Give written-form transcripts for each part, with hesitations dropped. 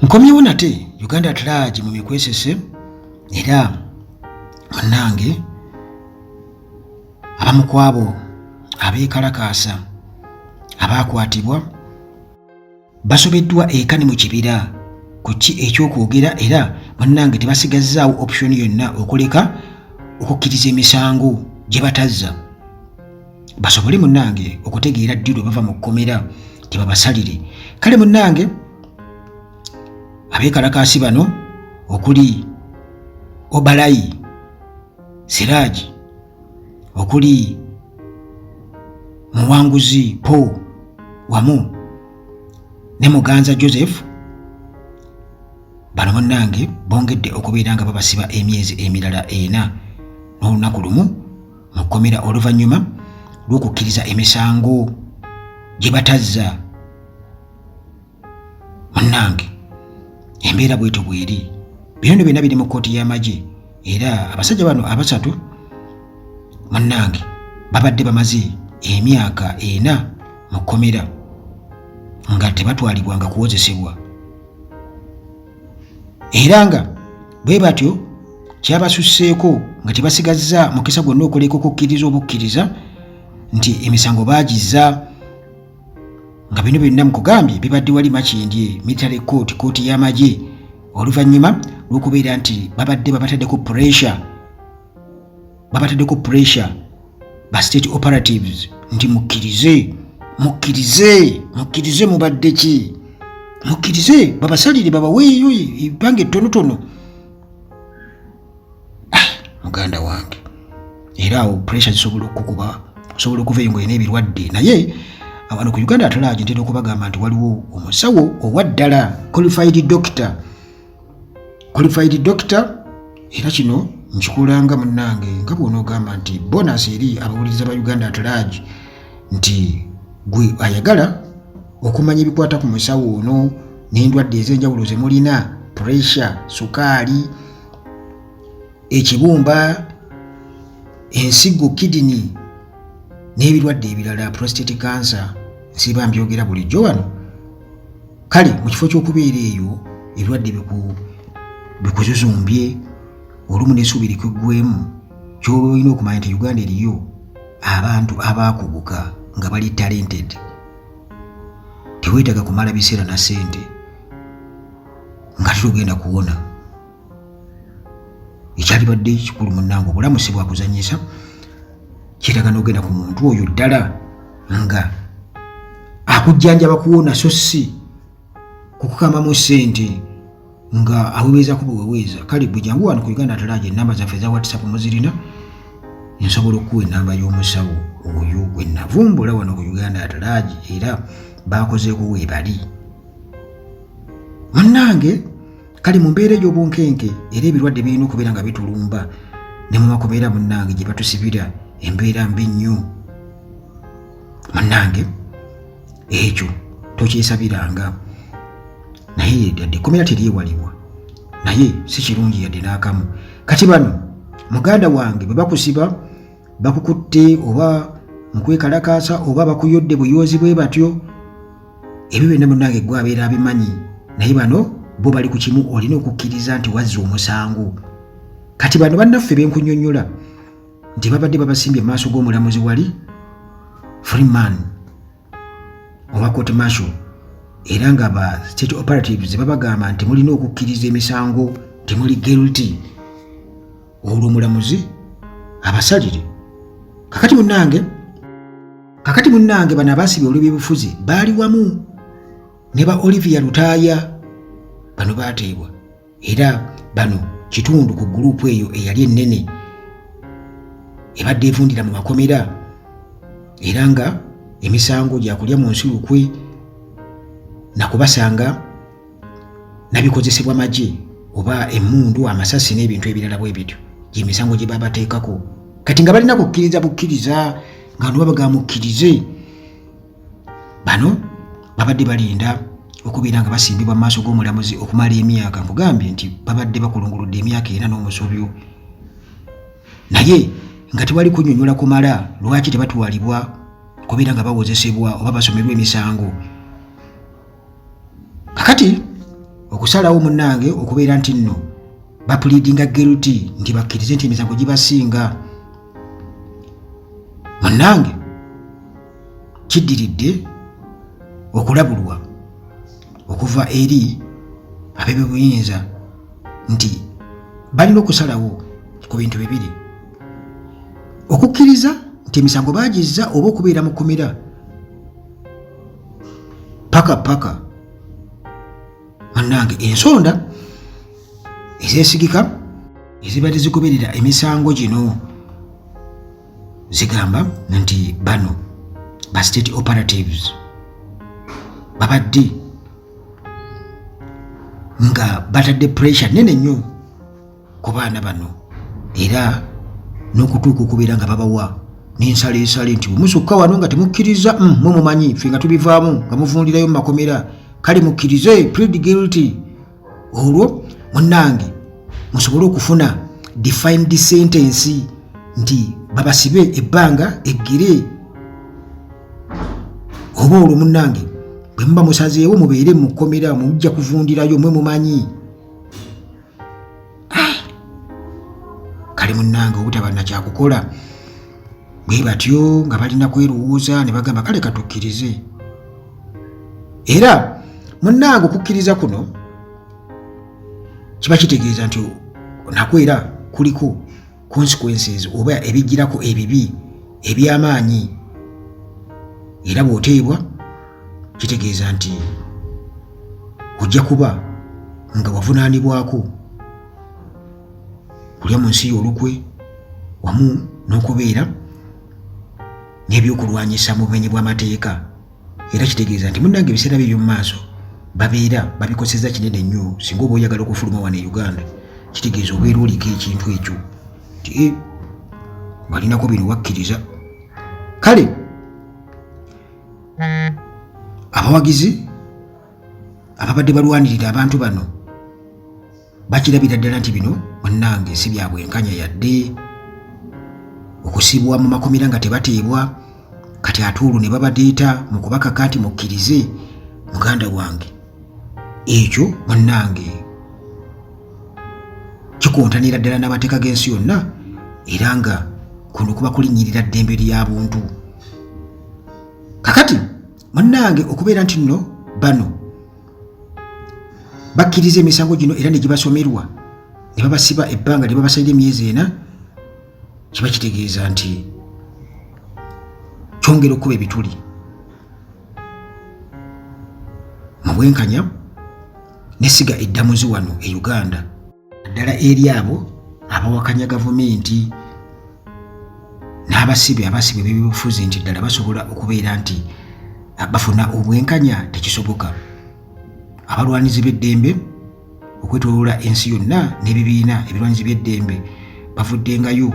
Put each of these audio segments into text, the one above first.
Nkomyewo nate Uganda at large mu mikwesese era munnange abamu ku abo abeekalakaasa abaakwatibwa basobeddwa eka ne mu kibira ku ki ekyokwogera era munnange tebasigazzaawo option yonna okuleka okukkiriza emisango gye batazza basobole munnange okutegeera ddi lwe bava mu kkomera tebabasalire. Kale munnange abeekalakaasi bano okuli Obalayi Siraji, okuli Muwanguzi Paul wamu ne Muganza Joseph, bano munnange bongedde okubeera nga babasiba emyezi emirala 4 n'olunaku lumu mu kkomera oluvannyuma lw'okukkiriza emisango gye batazza. Munnange embeera bwetyo bweri, bino byonna biri mu kkooti y'amagye era abasajja bano abasatu munnange babadde bamaze emyaka 4 mu kkomera nga tebatwalibwanga kuwozesebwa era nga bwe batyo kyabasusseeko nga tebasigazza mukisa gwonna okuleka okukkiriza obukkiriza nti emisango baagizza nga bino byonna mukugambye bibadde wali Makindye military court, kkooti y'amagye oluvannyuma lw'okubeera nti babadde babataddeko pressure ba state operatives nti mukkirize mubadde ki, mukkirize babasalire babaweeyo ebbanga ettonotono. Muganda wange era awo pressure zisobola okukuba, osobola okuvayo ng'olina ebirwadde. Naye wano ku Uganda at large ntera okubagamba nti waliwo omusawo owa ddala qualified doctor era kino nkikulanga munnange nga bw'onoogamba nti bonus eri abawuliriza ba Uganda at large nti gwe ayagala okumanya ebikwata ku musawo ono n'endwadde ez'enjawulo ze mulina, pressure, sukaali, ekibumba, ensigo, kidney n'ebirwadde ebirala, prostate cancer, nsiba mbyogera bulijjo wano. Kale mu kifo ky'okubeera eyo ebirwadde bikuzuzumbye olumu n'essuubi likuggwemu, ky'oba olina okumanya nti Uganda eriyo abantu abaakuguka nga bali talented. Teweetaaga kumala biseera na ssente nga tetugenda kuwona. Ekyalibadde kikulu munnange, obulamu si bwakuzanyisa, kyetaaga n'ogenda ku muntu oyo ddala nga akujjanjaba kuwona so si kukukamamu ssente nga aweweeza kubuweweeza. Kale bwe jangu wano ku Uganda at large ennamba zaffe eza WhatsApp muzirina, nsobola okuwa ennamba y'omusawo oyo gwe navumbula wano ku Uganda at large era baakozeeko weebali. Munnange kale mu mbeera egy'obunkenke era ebirwadde birina okubeera nga bitulumba ne mu makomera munnange gye batusibira embeera mbi nnyo. Munnange ekyo tokyesabiranga, naye ddadde ekkomera teryewalibwa, naye si kirungi yadde n'akamu. Kati bano muganda wange bwe bakusiba bakukutte oba mu kwekalakaasa oba bakuyodde buyoozi bwe batyo, ebyo byonna munnange gwe abeera abimanyi, naye bano bo bali ku kimu, olina okukkiriza nti wazza omusango. Kati bano bannaffe benkunnyonnyola nti babadde babasimbye mu maaso g'omulamuzi wali Freeman owa court martial era nga ba state operatives babagamba nti mulina okukkiriza emisango, temuli guilty, olwo omulamuzi abasalire. Kakati munnange bano abasibye olw'ebyobufuzi baali wamu ne ba Olivia Lutaaya, bano baateebwa era bano kitundu ku gurupu eyo eyali ennene ebadde evundira mu makomera era nga emisango gyakulya mu nsulukwe nakubasanga nabikozesebwa magye oba emmundu, amasasi n'ebintu ebirala bwe bityo gy'emisango gye babateekako. Kati nga balina kukkiriza bukkiriza nga no babaga mukkirize, bano babadde balinda okubeera nga basimbibwa mu maaso g'omulamuzi okumala emyaka. Nkugambye nti babadde bakulunguludde emyaka 4 n'omusobyo, naye nga tewali kunnyonnyola kumala lwaki tebatwalibwa kubeera nga bawozesebwa oba basomerwa emisango. Kakati okusalawo munnange okubeera nti nno bapulidinga guilty nti bakkirize nti emisango gibasinga. Munnange kiddiridde okulabulwa okuva eri ab'ebyobunyinza nti balina okusalawo ku bintu bibiri: okukkiriza nti emisango bagizza oba okubeera mu kkomera paka. Munnange ensonda ezeesigika ezibadde zigoberera emisango gino zigamba nti bano ba state operatives babadde nga batadde pressure nene nnyo ku baana bano, era n'okutuuka okubeera nga babawa n'ensaleesale nti musukka wano nga temukkiriza mumumanyi ffe nga tubivaamu nga muvundirayo mu makomera, kale mukkirize, plead guilty. Olwo munnange musobole okufuna defined sentence nti babasibe ebbanga eggere, oba olwo munnange bwe muba musazeewo mubeere mu kkomera mujja kuvundirayo mwe mumanyi. Kale munnange obutaba na kyakukola bwe batyo nga balina kwerowooza ne bagamba kale katukkirize. Era munnange okukkiriza kuno kiba kitegeeza nti nakwera kuliko consequences oba ebijjirako ebibi eby'amaanyi, era bw'oteebwa kitegeeza nti ojja kuba nga wavunaanibwako kulya mu nsi y'olukwe wamu n'okubeera n'ebyokulwanyisa mu bumenyi bw'amateeka. Era kitegeeza nti munnange ebiseera byo mu maaso babeera babikoseza kinene nnyo. Singa oba oyagala okufuluma wano e Uganda, kitegeeza obeera oliko ekintu ekyo nti walinako bino wakkiriza. Kale abawagizi ababadde balwanirira abantu bano bakirabira ddala nti bino munnange si bya bwenkanya yadde okusibwa mu makomera nga tebateebwa, kati ate olwo ne babadeeta mu kubakaka nti mukkirize. Muganda wange ekyo munnange kikontanira ddala n'amateeka g'ensi yonna, era nga kuno kuba kulinnyirira ddembe ly'abuntu. Kakati munnange okubeera nti nno bano bakkiriza emisango gino era ne gibasomerwa ne babasiba ebbanga ne babasalira emyezi 4, kiba kitegeeza nti kyongera okuba ebituli mu bwenkanya n'essiga eddamuzi wano e Uganda, ddala eri abo abawakanya gavumenti n'abasibe b'ebyobufuzi nti ddala basobola okubeera nti bafuna obwenkanya tekisoboka. Abalwanizi b'eddembe okwetooloola ensi yonna n'ebibiina ebirwanizi by'eddembe bavuddengayo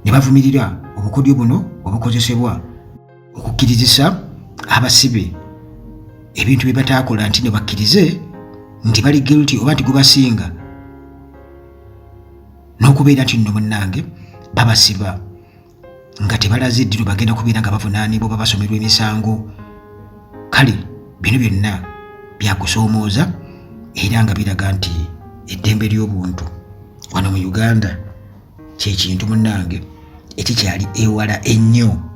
ne bavumirira obukodyo buno obukozesebwa okukkirizisa abasibe ebintu bye bataakola nti ne bakkirize nti bali guilty oba nti gubasinga, n'okubeera nti nno munnange babasiba nga tebalaze ddino bagenda kubeera nga bavunaanibwa oba basomerwa emisango. Kale bino byonna byakusoomooza era nga biraga nti eddembe ly'obuntu wano mu Uganda kye kintu munnange ekikyali ewala ennyo.